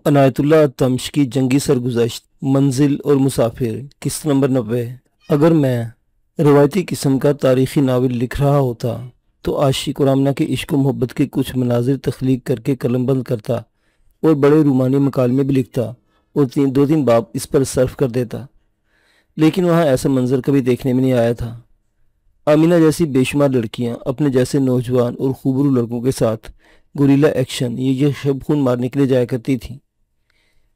अनायतुल्लाह तमश की जंगी सरगुज़श्त, मंजिल और मुसाफिर, किस्त नंबर 90। अगर मैं रवायती किस्म का तारीख़ी नावल लिख रहा होता तो आशिक और आमना के इश्क व मोहब्बत के कुछ मनाजिर तख्लीक करके कलम बंद करता और बड़े रूमानी मकालमे भी लिखता और दो तीन बाब इस पर सर्फ कर देता, लेकिन वहाँ ऐसा मंजर कभी देखने में नहीं आया था। आमीना जैसी बेशुमार लड़कियाँ अपने जैसे नौजवान और खूबरू लड़कों के साथ गुरीला एक्शन ये शब खून मारने के लिए जाया करती थीं।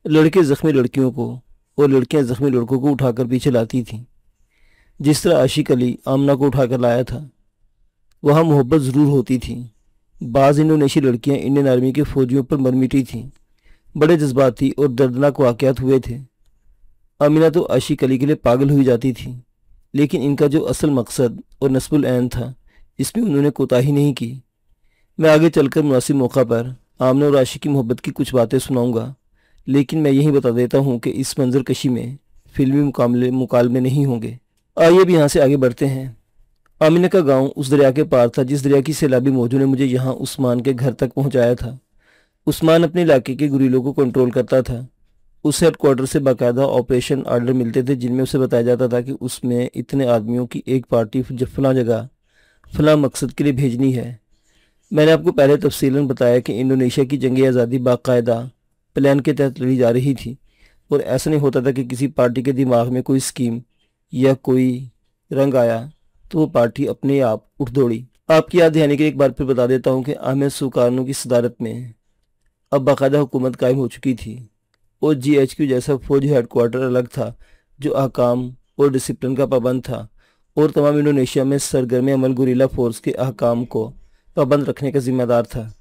लड़के ज़ख्मी लड़कियों को और लड़कियां ज़ख्मी लड़कों को उठाकर पीछे लाती थीं, जिस तरह आशिक अली आमना को उठाकर लाया था। वहाँ मोहब्बत ज़रूर होती थी। बाज़ इंडोनेशी लड़कियां इंडियन आर्मी के फ़ौजियों पर मरमिटी थीं। बड़े जज्बाती और दर्दनाक वाक़यात हुए थे। आमीना तो आशिक अली के लिए पागल हुई जाती थी, लेकिन इनका जो असल मकसद और नस्बुल ऐन था इसमें उन्होंने कोताही नहीं की। मैं आगे चलकर मुनासिब मौका पर आमना और आशिक की मोहब्बत की कुछ बातें सुनाऊँगा, लेकिन मैं यही बता देता हूँ कि इस मंजर कशी में फिल्मी मुकालमे नहीं होंगे। आइए भी यहाँ से आगे बढ़ते हैं। आमीना का गांव उस दरिया के पार था जिस दरिया की सैलाबी मौजों ने मुझे यहाँ उस्मान के घर तक पहुँचाया था। उस्मान अपने इलाके के गुरीलों को कंट्रोल करता था। उस हेडक्वार्टर से बाकायदा ऑपरेशन आर्डर मिलते थे जिनमें उसे बताया जाता था कि उसमें इतने आदमियों की एक पार्टी फलां जगह फलां मकसद के लिए भेजनी है। मैंने आपको पहले तफसीलन बताया कि इंडोनेशिया की जंग आज़ादी बाकायदा प्लान के तहत लड़ी जा रही थी और ऐसा नहीं होता था कि किसी पार्टी के दिमाग में कोई स्कीम या कोई रंग आया तो वो पार्टी अपने आप उठ दौड़ी। आपकी याद दिलाने के लिए एक बार फिर बता देता हूँ कि अहमद सुकार्नो की सदारत में अब बाकायदा हुकूमत कायम हो चुकी थी और GHQ जैसा फौजी हेडक्वार्टर अलग था जो अहकाम और डिसिप्लिन का पाबंद था और तमाम इंडोनेशिया में सरगर्म अमल गुरीला फोर्स के अहकाम को पाबंद रखने का जिम्मेदार था।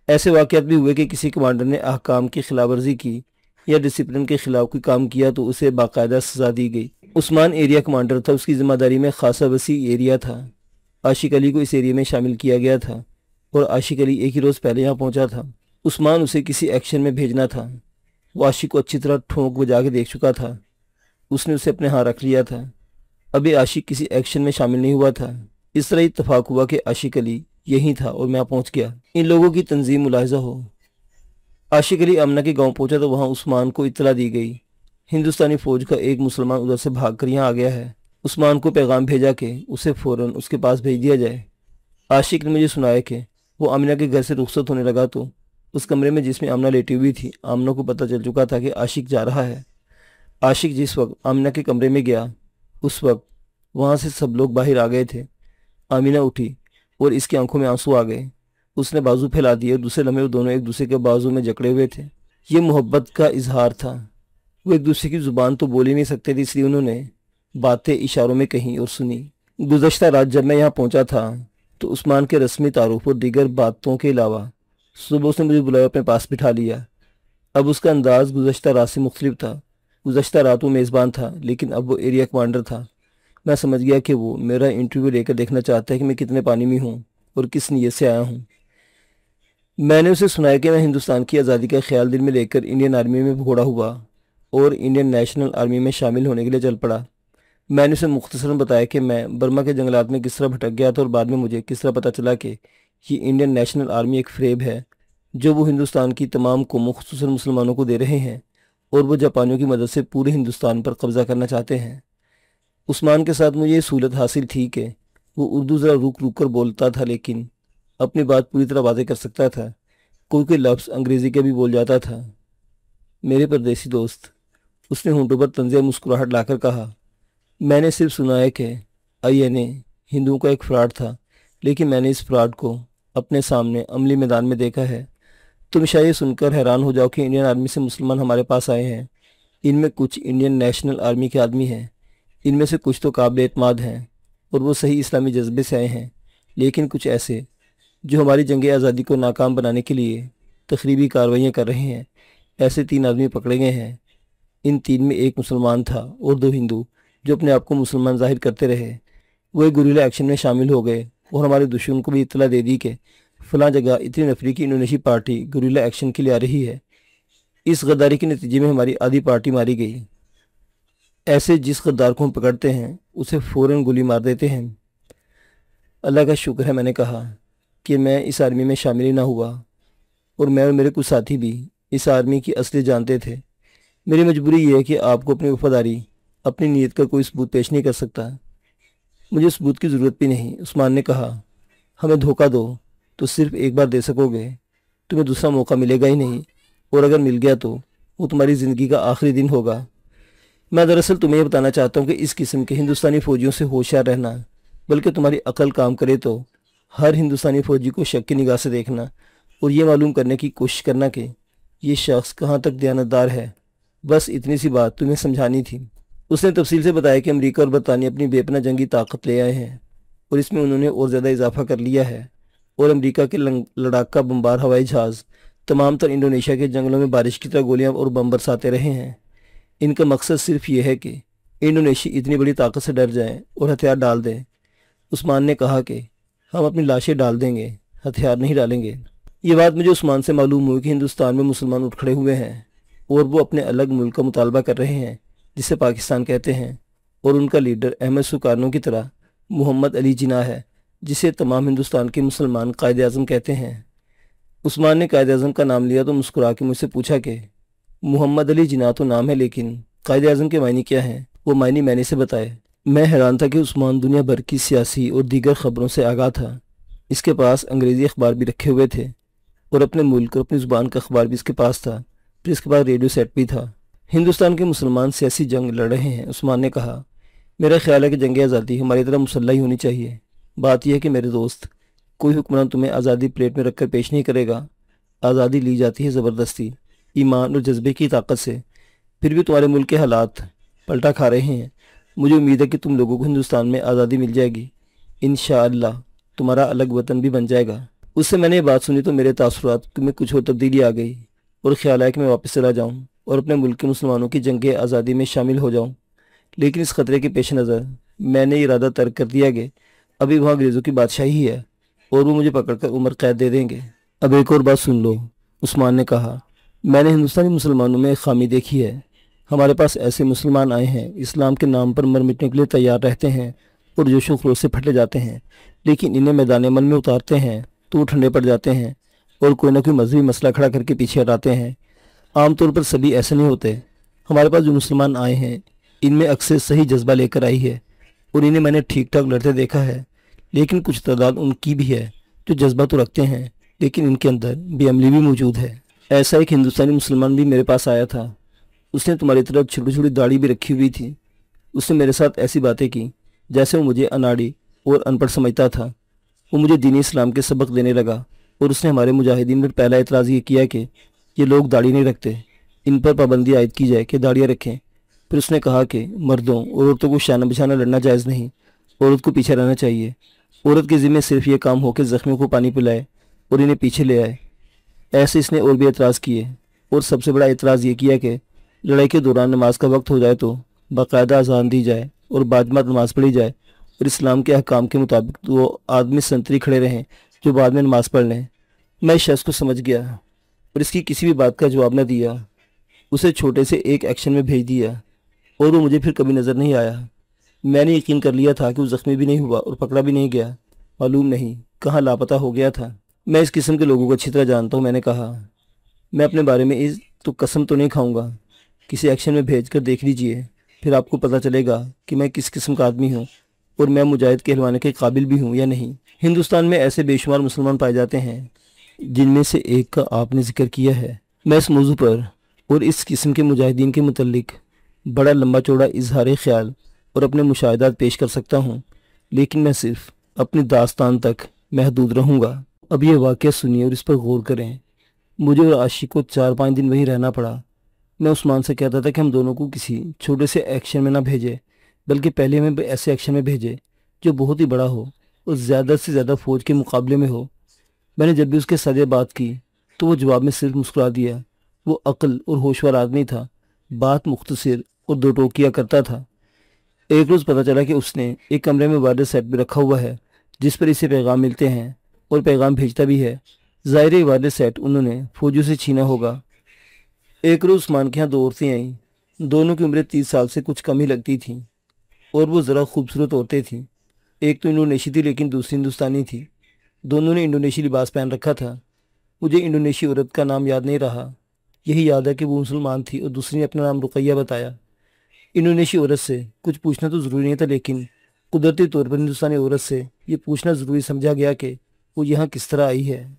ऐसे वाक़यात भी हुए कि किसी कमांडर ने अहकाम की खिलाफवर्जी की या डिसिप्लिन के खिलाफ कोई काम किया तो उसे बाकायदा सजा दी गई। उस्मान एरिया कमांडर था, उसकी जिम्मेदारी में खासा वसी एरिया था। आशिक अली को इस एरिया में शामिल किया गया था और आशिक अली एक ही रोज़ पहले यहाँ पहुँचा था। उस्मान उसे किसी एक्शन में भेजना था। वो आशिक को अच्छी तरह ठोंक बजा के देख चुका था। उसने उसे अपने यहाँ रख लिया था। अभी आशिक किसी एक्शन में शामिल नहीं हुआ था। इस तरह इत्तफाक हुआ कि आशिक अली यही था और मैं पहुँच गया। इन लोगों की तंजीम मुलाहिजा हो। आशिक अली आमना के गांव पहुंचा तो वहां उस्मान को इत्तला दी गई हिंदुस्तानी फौज का एक मुसलमान उधर से भागकर यहाँ आ गया है। उस्मान को पैगाम भेजा कि उसे फ़ौरन उसके पास भेज दिया जाए। आशिक ने मुझे सुनाया कि वो आमिना के घर से रुखसत होने लगा तो उस कमरे में जिसमें आमना लेटी हुई थी आमना को पता चल चुका था कि आशिक जा रहा है। आशिक जिस वक्त आमिना के कमरे में गया उस वक्त वहाँ से सब लोग बाहर आ गए थे। आमिना उठी और इसकी आंखों में आंसू आ गए। उसने बाजू फैला दिए और दूसरे लम्हे वो दोनों एक दूसरे के बाजू में जकड़े हुए थे। ये मोहब्बत का इजहार था। वो एक दूसरे की ज़ुबान तो बोल ही नहीं सकते थे, इसलिए उन्होंने बातें इशारों में कहीं और सुनी। गुज़श्ता रात जब मैं यहाँ पहुँचा था तो उस्मान के रस्मी तारुफ और दीगर बातों के अलावा सुबह उसने मुझे बुलाया, अपने पास बिठा लिया। अब उसका अंदाज़ गुज़श्ता रात से मुख्तलिफ था। गुज़श्ता रात वो मेज़बान था, लेकिन अब वो एरिया कमांडर था। मैं समझ गया कि वो मेरा इंटरव्यू लेकर देखना चाहता है कि मैं कितने पानी में हूँ और किस नीयत से आया हूँ। मैंने उसे सुनाया कि मैं हिंदुस्तान की आज़ादी का ख्याल दिल में लेकर इंडियन आर्मी में घोड़ा हुआ और इंडियन नेशनल आर्मी में शामिल होने के लिए चल पड़ा। मैंने उसे मुख्तसरन बताया कि मैं बर्मा के जंगलात में किस तरह भटक गया था और बाद में मुझे किस तरह पता चला कि ये इंडियन नेशनल आर्मी एक फ्रेब है जो वो हिंदुस्तान की तमाम कौमों खुसूसन मुसलमानों को दे रहे हैं और वो जापानियों की मदद से पूरे हिंदुस्तान पर कब्ज़ा करना चाहते हैं। उस्मान के साथ मुझे ये सहूलत हासिल थी कि वो उर्दू ज़रा रुक रुक कर बोलता था, लेकिन अपनी बात पूरी तरह वाज़ेह कर सकता था। कोई लफ्ज़ अंग्रेज़ी के भी बोल जाता था। मेरे परदेसी दोस्त, उसने होंठों पर तंज़ मुस्कुराहट लाकर कहा, मैंने सिर्फ सुना है कि INA हिंदुओं का एक फ्रॉड था, लेकिन मैंने इस फ्रॉड को अपने सामने अमली मैदान में देखा है। तुम शायद सुनकर हैरान हो जाओ कि इंडियन आर्मी से मुसलमान हमारे पास आए हैं। इनमें कुछ इंडियन नेशनल आर्मी के आदमी हैं, इनमें से कुछ तो काबिल एतमाद हैं और वो सही इस्लामी जज्बे से आए हैं, लेकिन कुछ ऐसे जो हमारी जंग आज़ादी को नाकाम बनाने के लिए तखरीबी कार्रवाइयाँ कर रहे हैं। ऐसे 3 आदमी पकड़े गए हैं। इन 3 में एक मुसलमान था और 2 हिंदू जो अपने आप को मुसलमान जाहिर करते रहे। वो एक गुरिल्ला एक्शन में शामिल हो गए और हमारे दुश्मन को भी इत्तला दे दी कि फ़लाँ जगह इतनी नफरी की इंडोनेशी पार्टी गुरिल्ला एक्शन के लिए आ रही है। इस गद्दारी के नतीजे में हमारी आधी पार्टी मारी गई। ऐसे जिस गद्दार को हम पकड़ते हैं उसे फ़ौरन गोली मार देते हैं। اللہ का शुक्र है, मैंने कहा, कि मैं इस आर्मी में शामिल ही ना हुआ, और मैं और मेरे कुछ साथी भी इस आर्मी की असलियत जानते थे। मेरी मजबूरी ये है कि आपको अपनी वफादारी, अपनी नीयत का कोई सबूत पेश नहीं कर सकता। मुझे सबूत की ज़रूरत भी नहीं, उस्मान ने कहा। हमें धोखा दो तो सिर्फ एक बार दे सकोगे, तुम्हें दूसरा मौका मिलेगा ही नहीं, और अगर मिल गया तो वो तुम्हारी ज़िंदगी का आखिरी दिन होगा। मैं दरअसल तुम्हें ये बताना चाहता हूँ कि इस किस्म के हिंदुस्तानी फ़ौजियों से होशियार रहना, बल्कि तुम्हारी अकल काम करे तो हर हिंदुस्तानी फ़ौजी को शक की निगाह से देखना और ये मालूम करने की कोशिश करना कि ये शख्स कहाँ तक दयानतदार है। बस इतनी सी बात तुम्हें समझानी थी। उसने तफसील से बताया कि अमेरिका और बरतानिया अपनी बेपना जंगी ताकत ले आए हैं, और इसमें उन्होंने और ज़्यादा इजाफा कर लिया है, और अमेरिका के लड़ाका बमबार हवाई जहाज़ तमाम तर इंडोनेशिया के जंगलों में बारिश की तरह गोलियां और बम बरसाते रहे हैं। इनका मकसद सिर्फ ये है कि इंडोनेशिया इतनी बड़ी ताकत से डर जाए और हथियार डाल दें। उस्मान ने कहा कि हम अपनी लाशें डाल देंगे, हथियार नहीं डालेंगे। ये बात मुझे उस्मान से मालूम हुई कि हिंदुस्तान में मुसलमान उठ खड़े हुए हैं और वो अपने अलग मुल्क का मुतालबा कर रहे हैं, जिसे पाकिस्तान कहते हैं, और उनका लीडर अहमद सुकारनो की तरह मोहम्मद अली जिन्ना है, जिसे तमाम हिंदुस्तान के मुसलमान कायद आज़म कहते हैं। उस्मान ने कायद आज़म का नाम लिया तो मुस्कुरा के मुझसे पूछा कि मोहम्मद अली जिन्ना तो नाम है, लेकिन कायद आज़म के मायने क्या हैं? वो मायने मैंने से बताए। मैं हैरान था कि उस्मान दुनिया भर की सियासी और दीगर खबरों से आगाह था। इसके पास अंग्रेज़ी अखबार भी रखे हुए थे, और अपने मुल्क और अपनी ज़ुबान का अखबार भी इसके पास था, फिर इसके पास रेडियो सेट भी था। हिंदुस्तान के मुसलमान सियासी जंग लड़ रहे हैं, उस्मान ने कहा। मेरा ख्याल है कि जंग आज़ादी हमारी तरह मुसल्लह ही होनी चाहिए। बात यह है कि मेरे दोस्त, कोई हुक्मरान तुम्हें आज़ादी प्लेट में रखकर पेश नहीं करेगा। आज़ादी ली जाती है ज़बरदस्ती, ईमान और जज्बे की ताकत से। फिर भी तुम्हारे मुल्क के हालात पलटा खा रहे हैं। मुझे उम्मीद है कि तुम लोगों को हिंदुस्तान में आज़ादी मिल जाएगी। इंशाअल्लाह तुम्हारा अलग वतन भी बन जाएगा। उससे मैंने ये बात सुनी तो मेरे तासुरात में कुछ और तब्दीली आ गई, और ख्याल आया कि मैं वापस चला जाऊँ और अपने मुल्क के मुसलमानों की जंग आज़ादी में शामिल हो जाऊँ। लेकिन इस खतरे के पेश नज़र मैंने इरादा तर्क कर दिया कि अभी वहाँ अंग्रेज़ों की बादशाही है, और वो मुझे पकड़कर उम्र कैद दे देंगे। अब एक और बात सुन लो, उस्मान ने कहा। मैंने हिंदुस्तानी मुसलमानों में एक खामी देखी है। हमारे पास ऐसे मुसलमान आए हैं, इस्लाम के नाम पर मर मिटने के लिए तैयार रहते हैं और जोशो खरोश से फटे जाते हैं, लेकिन इन्हें मैदान अमल में उतारते हैं तो वो ठंडे पड़ जाते हैं और कोई ना कोई मजहबी मसला खड़ा करके पीछे हटाते हैं। आमतौर पर सभी ऐसे नहीं होते। हमारे पास जो मुसलमान आए हैं, इनमें अक्सर सही जज्बा लेकर आई है, और इन्हें मैंने ठीक ठाक लड़ते देखा है। लेकिन कुछ तादाद उनकी भी है जो जज्बा तो रखते हैं, लेकिन इनके अंदर बेअमली भी मौजूद है। ऐसा एक हिंदुस्तानी मुसलमान भी मेरे पास आया था। उसने तुम्हारी तरह छोटी छोटी दाढ़ी भी रखी हुई थी। उसने मेरे साथ ऐसी बातें की जैसे वो मुझे अनाड़ी और अनपढ़ समझता था। वो मुझे दीन इस्लाम के सबक देने लगा, और उसने हमारे मुजाहिदीन पर पहला एतराज़ ये किया कि ये लोग दाढ़ी नहीं रखते, इन पर पाबंदी आयद की जाए कि दाढ़ियाँ रखें। फिर उसने कहा कि मर्दों और औरतों को शाना बिछाना लड़ना जायज़ नहीं, औरत को पीछे रहना चाहिए। औरत के ज़िम्मे सिर्फ ये काम हो कि ज़ख्मियों को पानी पिलाए और इन्हें पीछे ले आए। ऐसे इसने और भी एतराज़ किए, और सबसे बड़ा एतराज़ ये किया कि लड़ाई के दौरान नमाज का वक्त हो जाए तो बाकायदा अज़ान दी जाए और बाद में नमाज पढ़ी जाए, और इस्लाम के अहकाम के मुताबिक वो आदमी संतरी खड़े रहें जो बाद में नमाज पढ़ लें। मैं इस शख्स को समझ गया और इसकी किसी भी बात का जवाब न दिया। उसे छोटे से एक एक्शन में भेज दिया, और वो मुझे फिर कभी नज़र नहीं आया। मैंने यकीन कर लिया था कि वो ज़ख्मी भी नहीं हुआ और पकड़ा भी नहीं गया। मालूम नहीं कहाँ लापता हो गया था। मैं इस किस्म के लोगों को अच्छी तरह जानता हूँ, मैंने कहा। मैं अपने बारे में इस तो कसम तो नहीं खाऊंगा। किसी एक्शन में भेज कर देख लीजिए, फिर आपको पता चलेगा कि मैं किस किस्म का आदमी हूँ, और मैं मुजाहिद कहलवाने के काबिल भी हूँ या नहीं। हिंदुस्तान में ऐसे बेशुमार मुसलमान पाए जाते हैं जिनमें से एक का आपने जिक्र किया है। मैं इस मौजू पर और इस किस्म के मुजाहिदीन के मुतल्लिक बड़ा लंबा चौड़ा इजहार ख्याल और अपने मुशाहिदात पेश कर सकता हूँ, लेकिन मैं सिर्फ अपनी दास्तान तक महदूद रहूँगा। अब ये वाक़या सुनिए और इस पर गौर करें। मुझे और आशिक को 4-5 दिन वहीं रहना पड़ा। मैं उस्मान से कहता था कि हम दोनों को किसी छोटे से एक्शन में ना भेजे, बल्कि पहले हमें ऐसे एक्शन में भेजे जो बहुत ही बड़ा हो और ज़्यादा से ज़्यादा फ़ौज के मुकाबले में हो। मैंने जब भी उसके साथ ये बात की तो वो जवाब में सिर्फ मुस्कुरा दिया। वो अक्ल और होशवार आदमी था, बात मुख्तसर और दो टोकिया करता था। एक रोज़ पता चला कि उसने एक कमरे में वायरलेस सेट भी रखा हुआ है जिस पर इसे पैगाम मिलते हैं और पैगाम भेजता भी है। ज़ाहिर वायरलेस सेट उन्होंने फौजियों से छीना होगा। एक रोज़ उस्मान के यहाँ 2 औरतें आईं। दोनों की उम्रें 30 साल से कुछ कम ही लगती थीं, और वो ज़रा खूबसूरत औरतें थीं। एक तो इंडोनेशी थी लेकिन दूसरी हिंदुस्तानी थी। दोनों ने इंडोनेशी लिबास पहन रखा था। मुझे इंडोनेशी औरत का नाम याद नहीं रहा। यही याद है कि वो मुसलमान थी और दूसरी ने अपना नाम रुकैया बताया। इंडोनेशी औरत से कुछ पूछना तो ज़रूरी नहीं था, लेकिन कुदरती तौर पर हिंदुस्तानी औरत से ये पूछना ज़रूरी समझा गया कि वो यहाँ किस तरह आई है।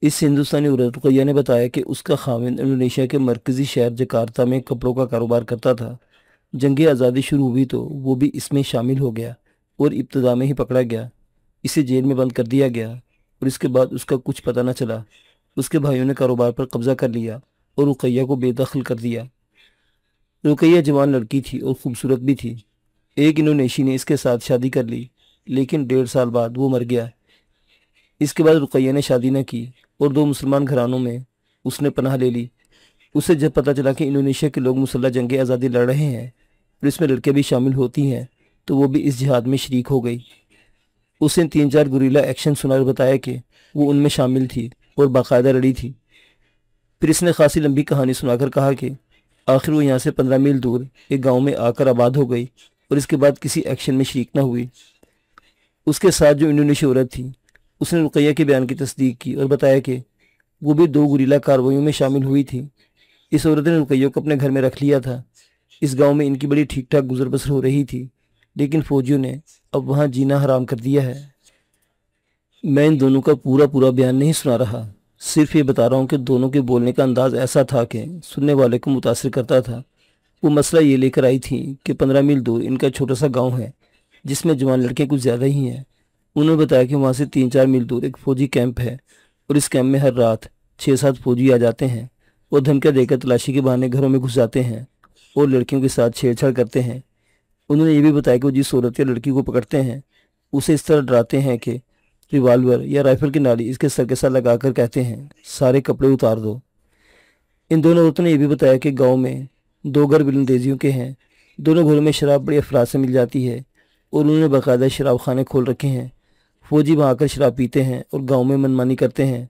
इस हिंदुस्तानी औरत रुकैया ने बताया कि उसका खाविंद इंडोनेशिया के मरकज़ी शहर जकार्ता में कपड़ों का कारोबार करता था। जंग आज़ादी शुरू हुई तो वो भी इसमें शामिल हो गया और इब्तदा में ही पकड़ा गया। इसे जेल में बंद कर दिया गया और इसके बाद उसका कुछ पता न चला। उसके भाइयों ने कारोबार पर कब्जा कर लिया और रुकैया को बेदखल कर दिया। रुकैया जवान लड़की थी और खूबसूरत भी थी। एक इंडोनेशी ने इसके साथ शादी कर ली, लेकिन 1.5 साल बाद वो मर गया। इसके बाद रुकैया ने शादी न की और 2 मुसलमान घरानों में उसने पनाह ले ली। उसे जब पता चला कि इंडोनेशिया के लोग मुसल्लह जंग आज़ादी लड़ रहे हैं और इसमें लड़कियां भी शामिल होती हैं, तो वो भी इस जिहाद में शरीक हो गई। उसने 3-4 गुरीला एक्शन सुना और बताया कि वो उनमें शामिल थी और बाकायदा लड़ी थी। फिर इसने खासी लंबी कहानी सुनाकर कहा कि आखिर वो यहाँ से 15 मील दूर एक गांव में आकर आबाद हो गई और इसके बाद किसी एक्शन में शरीक न हुई। उसके साथ जो इंडोनेशिया औरत थी, उसने रुकैया के बयान की तस्दीक की और बताया कि वो भी 2 गुरीला कार्रवाइयों में शामिल हुई थी। इस औरत ने रुकैया को अपने घर में रख लिया था। इस गांव में इनकी बड़ी ठीक ठाक गुजर बसर हो रही थी, लेकिन फौजियों ने अब वहां जीना हराम कर दिया है। मैं इन दोनों का पूरा पूरा बयान नहीं सुना रहा, सिर्फ ये बता रहा हूँ कि दोनों के बोलने का अंदाज ऐसा था कि सुनने वाले को मुतासिर करता था। वो मसला ये लेकर आई थी कि 15 मील दूर इनका छोटा सा गांव है जिसमें जवान लड़कियां कुछ ज़्यादा ही हैं। उन्होंने बताया कि वहाँ से 3-4 मील दूर एक फ़ौजी कैंप है और इस कैंप में हर रात 6-7 फौजी आ जाते हैं और धमकियाँ देकर तलाशी के बहाने घरों में घुस जाते हैं और लड़कियों के साथ छेड़छाड़ करते हैं। उन्होंने ये भी बताया कि वो जिस औरत या लड़की को पकड़ते हैं उसे इस तरह डराते हैं कि रिवाल्वर या राइफल की नाली इसके सर के साथ लगाकर कहते हैं सारे कपड़े उतार दो। इन दोनों औरतों ने यह भी बताया कि गांव में 2 घर बिलंदेजियों के हैं। दोनों घरों में शराब बड़ी अफराद से मिल जाती है और उन्होंने बाकायदा शराब खाने खोल रखे हैं। फौजी वहाँ आकर शराब पीते हैं और गांव में मनमानी करते हैं।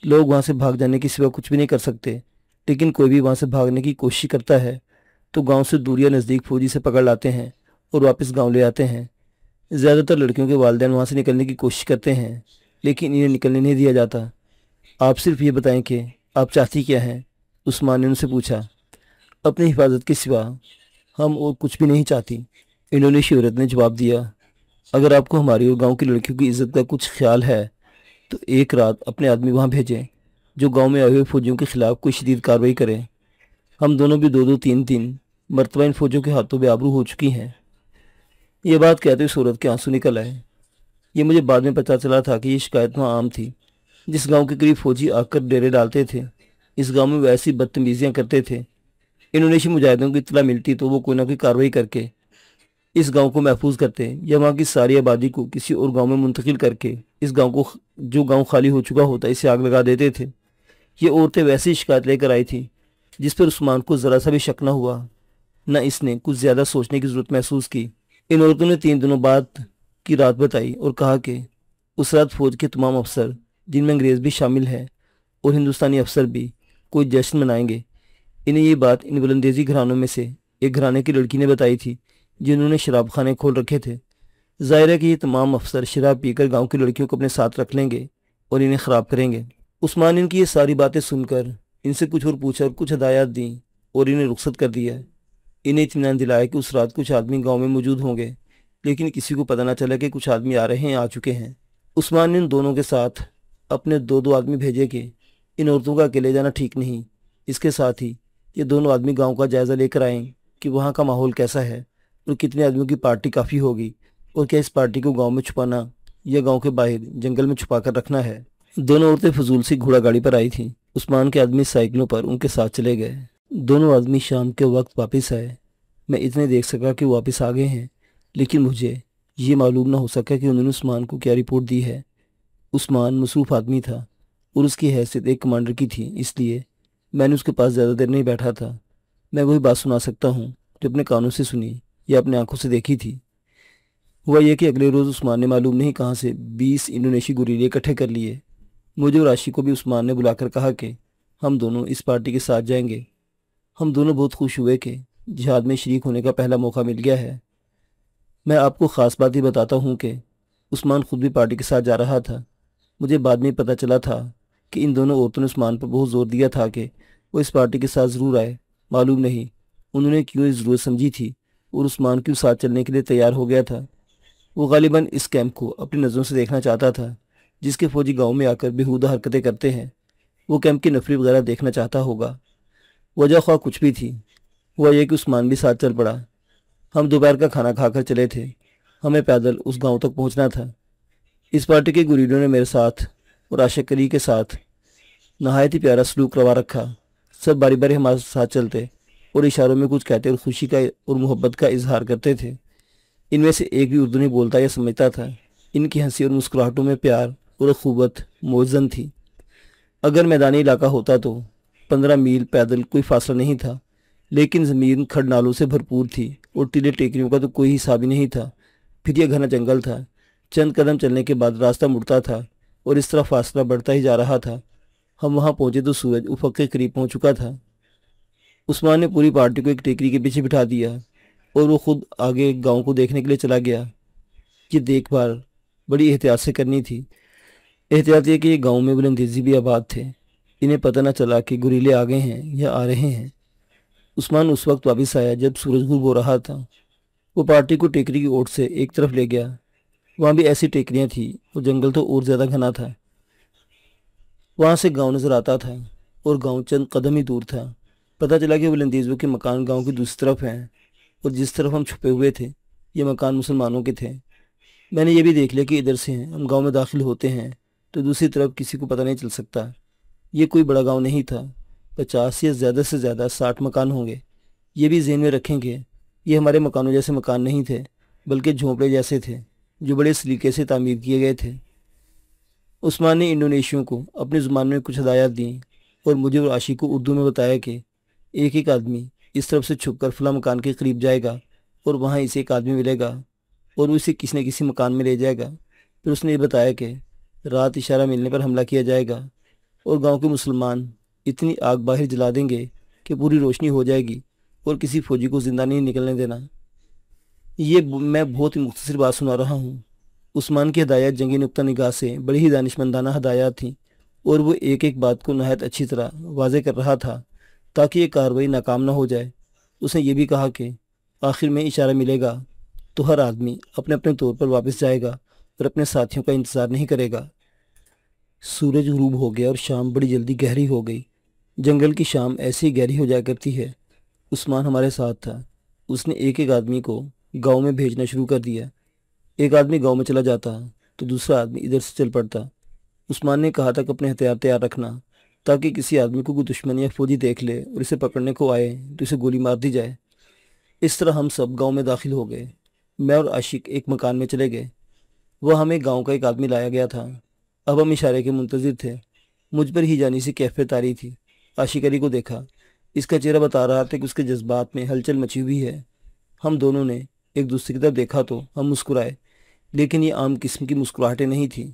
लोग वहाँ से भाग जाने के सिवा कुछ भी नहीं कर सकते, लेकिन कोई भी वहाँ से भागने की कोशिश करता है तो गांव से दूर या नज़दीक फौजी से पकड़ लाते हैं और वापस गांव ले आते हैं। ज़्यादातर लड़कियों के वालिदैन वहाँ से निकलने की कोशिश करते हैं, लेकिन इन्हें निकलने नहीं दिया जाता। आप सिर्फ ये बताएं कि आप चाहती क्या हैं? उस्मान ने उनसे पूछा। अपनी हिफाजत के सिवा हम और कुछ भी नहीं चाहती, इंडोनेशी औरत ने जवाब दिया। अगर आपको हमारी और गांव की लड़कियों की इज्जत का कुछ ख्याल है तो एक रात अपने आदमी वहाँ भेजें जो गांव में आए हुए फौजियों के खिलाफ कोई शदीद कार्रवाई करें। हम दोनों भी 2-2 3-3 मरतबा इन फौजियों के हाथों बेआबरू हो चुकी हैं। ये बात कहते हुए सूरत के आंसू निकल आए। ये मुझे बाद में पता चला था कि ये शिकायत वहाँ आम थी। जिस गांव के करीब फौजी आकर डेरे डालते थे, इस गांव में वैसी बदतमीजियाँ करते थे। इंडोनेशी मुजाहिदों की इत्तला मिलती तो वो कोई ना कोई कार्रवाई करके इस गांव को महफूज करते या वहाँ की सारी आबादी को किसी और गांव में मुंतकिल करके इस गांव को, जो गांव खाली हो चुका होता, इसे आग लगा देते थे। ये औरतें वैसी शिकायत लेकर आई थी जिस पर उस्मान को ज़रा सा भी शक न हुआ, न इसने कुछ ज़्यादा सोचने की ज़रूरत महसूस की। इन औरतों ने 3 दिनों बाद की रात बताई और कहा कि उस रात फौज के तमाम अफसर, जिनमें अंग्रेज़ भी शामिल हैं और हिंदुस्तानी अफसर भी, कोई जश्न मनाएंगे। इन्हें ये बात इन बुलंदेजी घरानों में से एक घराने की लड़की ने बताई थी जिन्होंने शराब खाने खोल रखे थे। ज़ाहिर है कि ये तमाम अफसर शराब पीकर गांव की लड़कियों को अपने साथ रख लेंगे और इन्हें ख़राब करेंगे। उस्मान ने इनकी ये सारी बातें सुनकर इनसे कुछ और पूछा और कुछ हदायत दी और इन्हें रुखसत कर दिया। इन्हें इत्मीनान दिलाया कि उस रात कुछ आदमी गाँव में मौजूद होंगे, लेकिन किसी को पता न चला कि कुछ आदमी आ रहे हैं, आ चुके हैं। उस्मान ने इन दोनों के साथ अपने 2-2 आदमी भेजे कि इन औरतों का अकेले जाना ठीक नहीं। इसके साथ ही ये दोनों आदमी गांव का जायज़ा लेकर आएँ कि वहाँ का माहौल कैसा है और कितने आदमियों की पार्टी काफ़ी होगी और क्या इस पार्टी को गांव में छुपाना या गांव के बाहर जंगल में छुपा कर रखना है। दोनों औरतें फजूल सी घोड़ा गाड़ी पर आई थीं। उस्मान के आदमी साइकिलों पर उनके साथ चले गए। दोनों आदमी शाम के वक्त वापस आए। मैं इतने देख सका कि वापस आ गए हैं, लेकिन मुझे ये मालूम ना हो सका कि उन्होंने उस्मान को क्या रिपोर्ट दी है। उस्मान मसरूफ़ आदमी था और उसकी हैसियत एक कमांडर की थी, इसलिए मैंने उसके पास ज़्यादा देर नहीं बैठा था। मैं वही बात सुना सकता हूँ जो अपने कानों से सुनी या अपने आंखों से देखी थी। हुआ यह कि अगले रोज़ उस्मान ने मालूम नहीं कहाँ से 20 इंडोनेशी गुरीले इकट्ठे कर लिए। मुझे और आशी को भी उस्मान ने बुलाकर कहा कि हम दोनों इस पार्टी के साथ जाएंगे। हम दोनों बहुत खुश हुए कि जिहाद में शरीक होने का पहला मौका मिल गया है। میں آپ کو خاص بات یہ بتاتا ہوں کہ عثمان خود بھی پارٹی کے ساتھ جا رہا تھا۔ مجھے بعد میں پتہ چلا تھا کہ ان دونوں عورتوں نے عثمان پر بہت زور دیا تھا کہ وہ اس پارٹی کے ساتھ ضرور آئے۔ معلوم نہیں انہوں نے کیوں اس ضرورت سمجھی تھی اور عثمان کیوں ساتھ چلنے کے لیے تیار ہو گیا تھا۔ وہ غالباً اس کیمپ کو اپنی نظروں سے دیکھنا چاہتا تھا جس کے فوجی گاؤں میں آ کر بیہودہ حرکتیں کرتے ہیں۔ وہ کیمپ کی نفری وغیرہ دیکھنا چاہتا ہوگا۔ وجہ خواہ کچھ بھی تھی، ہوا یہ کہ عثمان بھی ساتھ چل پڑا۔ ہم دوپہر کا کھانا کھا کر چلے تھے۔ ہمیں پیدل اس گاؤں تک پہنچنا تھا۔ اس پارٹی کے گریڈوں نے میرے ساتھ اور عاشق علی کے ساتھ نہایت ہی پیارا سلوک روا رکھا۔ سب باری باری ہمارے ساتھ چلتے اور اشاروں میں کچھ کہتے اور خوشی کا اور محبت کا اظہار کرتے تھے۔ ان میں سے ایک بھی اردو نہیں بولتا یا سمجھتا تھا۔ ان کی ہنسی اور مسکراہٹوں میں پیار اور اخوت موزن تھی۔ اگر میدانی علاقہ ہوتا تو 15 میل پیدل کوئی فاصلہ نہیں تھا، لیکن زمین کھڑ نالوں سے بھرپور تھی اور ٹیلے ٹیکریوں کا تو کوئی حساب ہی نہیں تھا۔ پھر یہ گھنا جنگل تھا۔ چند قدم چلنے کے بعد راستہ مڑتا تھا اور اس طرح فاصلہ بڑھتا ہی جا رہا تھا۔ ہم وہاں پہنچے تو سورج افق کے قریب پہنچ چکا تھا۔ عثمان نے پوری پارٹی کو ایک ٹیکری کے پیچھے بٹھا دیا اور وہ خود آگے گاؤں کو دیکھنے کے لیے چلا گیا۔ یہ دیکھ بھال بڑی احتیاط سے کرنی تھی۔ احتیاط یہ کہ یہ گاؤں میں بلندیزی بھی آباد تھے، انہیں پتہ نہ چلا کہ گوریلے آگے ہیں یا آ رہے ہیں۔ عثمان اس وقت واپس آیا جب سورج غروب ہو رہا تھا۔ وہ پارٹی کو ٹیکری کی اوٹ سے ایک طرف لے گیا۔ وہاں بھی ایسی ٹیکریاں تھیں اور جنگل تو اور زیادہ گھنا تھا۔ وہاں سے گاؤں نظر آتا تھا اور گاؤں چند قدم ہی دور تھا۔ پتہ چلا کہ بلندیزوں کے مکان گاؤں کی دوسری طرف ہیں اور جس طرف ہم چھپے ہوئے تھے یہ مکان مسلمانوں کے تھے۔ میں نے یہ بھی دیکھ لیا کہ ادھر سے ہم گاؤں میں داخل ہوتے ہیں تو دوسری طرف کسی کو پتہ نہیں چل سکتا۔ یہ کوئی بڑا گاؤں نہیں تھا، 50 یا زیادہ سے زیادہ 60 مکان ہوں گے۔ یہ بھی ذہن میں رکھیں کہ یہ ہمارے مکانوں جیسے مکان نہیں تھے، بلکہ جھونپڑے جیسے تھے جو بڑے سلیقے سے تعمیر کیے گئے تھے۔ عثمان نے انڈونیشیوں کو اپنی زبان میں کچھ ہدایات دیں اور مجھے اور عاشق کو اردو میں بتایا کہ ایک ایک آدمی اس طرف سے چھپ کر فلاں مکان کے قریب جائے گا اور وہاں اسے ایک آدمی ملے گا اور وہ اسے کسی نہ کسی مکان میں لے جائے گا۔ پھر اس نے یہ بتایا کہ رات اشارہ ملنے پر حملہ کیا جائے گا اور گاؤں کے مسلمان اتنی آگ باہر جلا دیں گے کہ پوری روشنی ہو جائے گی اور کسی فوجی کو زندہ نہیں نکلنے دینا۔ یہ میں بہت ہی مختصر بات سنا رہا ہوں۔ عثمان کی ہدایات جنگی نقطہ نگاہ سے بڑی ہی دانشمندانہ ہدایات تھیں اور وہ ایک ایک بات کو نہایت اچھی طرح واضح کر رہا تھا تاکہ یہ کارروائی ناکام نہ ہو جائے۔ اس نے یہ بھی کہا کہ آخر میں اشارہ ملے گا تو ہر آدمی اپنے اپنے طور پر واپس جائے گا اور اپنے ساتھیوں کا انتظار نہیں کرے گا۔ سورج غروب ہو گیا اور شام بڑی جلدی گہری ہو گئی۔ جنگل کی شام ایسی ہی گہری ہو جایا کرتی ہے۔ عثمان ہمارے ساتھ تھا۔ اس نے ایک ایک آدمی کو گاؤں میں بھیجنا شروع کر دیا۔ ایک آدمی گاؤں میں چلا جاتا تو دوسرا آدمی ادھر سے چل پڑتا۔ عثمان نے کہا تھا کہ اپنے ہتھیار تیار رکھنا تاکہ کسی آدمی کو کوئی دشمن یا فوجی دیکھ لے اور اسے پکڑنے کو آئے تو اسے گولی مار دی جائے۔ اس طرح ہم سب گاؤں میں داخل ہو گئے۔ میں اور عاشق ایک مکان میں چلے گئے۔ وہ ہمیں گاؤں کا ایک آدمی لایا گیا تھا۔ اب ہم اشارے کے منتظر تھے۔ مجھ پر ہی جانی سی کیفیت آ رہی تھی۔ عاشق علی کو دیکھا۔ اس کا چہرہ بتا رہا تھا کہ اس کے جذبات میں ہلچل مچی ہوئی ہے۔ ہم دونوں نے ایک دوسرے کی طرف دیکھا تو ہم مسکرائے، لیکن یہ عام قسم کی مسکراہٹیں نہیں تھیں۔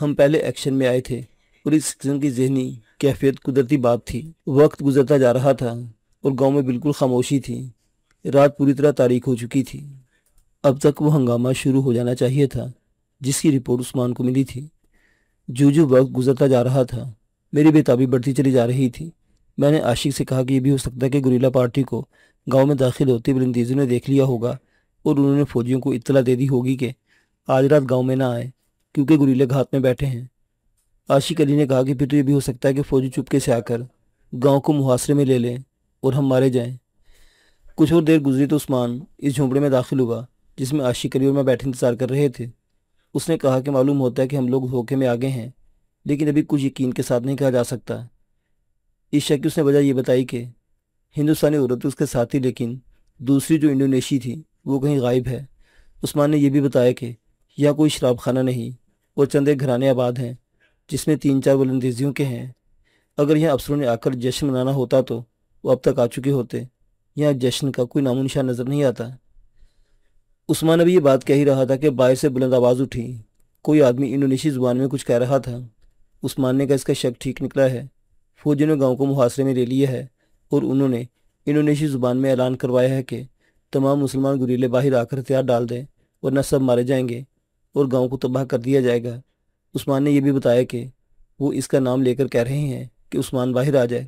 ہم پہلے ایکشن میں آئے تھے اور اس قسم کی ذہنی کیفیت قدرتی بات تھی۔ وقت گزرتا جا رہا تھا اور گاؤں میں بالکل خاموشی تھی۔ رات پوری طرح تاریک ہو چکی تھی۔ اب تک وہ ہنگامہ شروع ہو جانا چاہیے تھا جس کی رپورٹ عثمان کو ملی تھی۔ جو وقت گزرتا جا رہا تھا میری بےتابی بڑھتی چلی جا رہی تھی۔ میں نے عاشق سے کہا کہ یہ بھی ہو سکتا ہے کہ گوریلا پارٹی کو گاؤں میں داخل ہوتے بلندیزوں نے دیکھ لیا ہوگا اور انہوں نے فوجیوں کو اطلاع دے دی ہوگی کہ آج رات گاؤں میں نہ آئے کیونکہ گوریلے گھات میں بیٹھے ہیں۔ عاشق علی نے کہا کہ پھر تو یہ بھی ہو سکتا ہے کہ فوجی چپکے سے آ کر گاؤں کو محاصرے میں لے لیں اور ہم مارے جائیں۔ کچھ اور دیر گزری تو عثمان اس جھونپڑے میں داخل ہوا جس میں عاشق علی اور میں بیٹھے انتظار کر رہے تھے۔ اس نے کہا کہ معلوم ہوتا ہے کہ ہم لوگ دھوکے میں آگے ہیں، لیکن ابھی کچھ یقین کے ساتھ نہیں کہا جا سکتا۔ اس شک کی اس نے وجہ یہ بتائی کہ ہندوستانی عورت اس کے ساتھ تھی، لیکن دوسری جو انڈونیشی تھی وہ کہیں غائب ہے۔ عثمان نے یہ بھی بتایا کہ یہاں کوئی شراب خانہ نہیں اور چند ایک گھرانے آباد ہیں جس میں 3-4 بلندیزیوں کے ہیں۔ اگر یہاں افسروں نے آ کر جشن منانا ہوتا تو وہ اب تک آ چکے ہوتے۔ یہاں جشن کا کوئی نام و نشان نظر نہیں آتا۔ عثمان ابھی یہ بات کہہ ہی رہا تھا کہ باہر سے بلند آواز اٹھی۔ کوئی آدمی انڈونیشی زبان میں کچھ کہہ رہا تھا۔ عثمان نے کہا اس کا شک ٹھیک نکلا ہے۔ فوجیوں نے گاؤں کو محاصرے میں لے لیا ہے اور انہوں نے انڈونیشی زبان میں اعلان کروایا ہے کہ تمام مسلمان گوریلے باہر آ کر ہتھیار ڈال دیں ورنہ سب مارے جائیں گے اور گاؤں کو تباہ کر دیا جائے گا۔ عثمان نے یہ بھی بتایا کہ وہ اس کا نام لے کر کہہ رہے ہیں کہ عثمان باہر آ جائے۔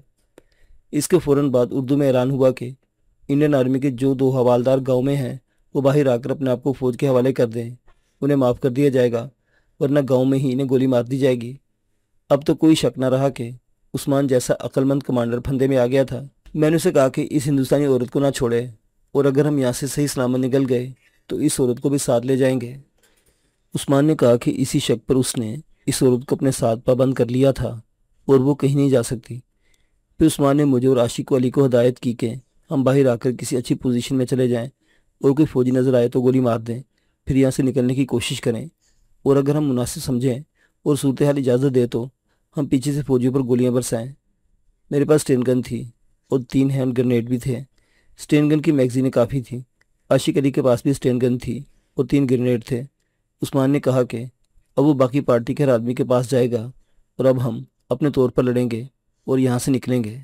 اس کے فوراً بعد اردو میں اعلان ہوا کہ انڈین آرمی کے جو 2 حوالدار گاؤں میں ہیں وہ باہر آ کر اپنے آپ کو فوج کے حوالے کر دیں، انہیں معاف کر دیا جائے گا، ورنہ گاؤں میں ہی انہیں گولی مار دی جائے گی۔ اب تو کوئی شک نہ رہا کہ عثمان جیسا عقل مند کمانڈر پھندے میں آ گیا تھا۔ میں نے اسے کہا کہ اس ہندوستانی عورت کو نہ چھوڑے، اور اگر ہم یہاں سے صحیح سلامت نکل گئے تو اس عورت کو بھی ساتھ لے جائیں گے۔ عثمان نے کہا کہ اسی شک پر اس نے اس عورت کو اپنے ساتھ پابند کر لیا تھا اور وہ کہیں نہیں جا سکتی۔ پھر عثمان نے مجھے اور عاشق علی کو ہدایت کی کہ ہم باہر آ کر کسی اچھی پوزیشن میں چلے جائیں، اور کوئی فوجی نظر آئے تو گولی مار دیں، پھر یہاں سے نکلنے کی کوشش کریں، اور اگر ہم مناسب سمجھیں اور صورتحال اجازت دے تو ہم پیچھے سے فوجیوں پر گولیاں برسائیں۔ میرے پاس اسٹین گن تھی اور 3 ہینڈ گرنیڈ بھی تھے۔ اسٹین گن کی میگزینیں کافی تھیں۔ عاشق علی کے پاس بھی اسٹین گن تھی اور 3 گرنیڈ تھے۔ عثمان نے کہا کہ اب وہ باقی پارٹی کے ہر آدمی کے پاس جائے گا اور اب ہم اپنے طور پر لڑیں گے اور یہاں سے نکلیں گے۔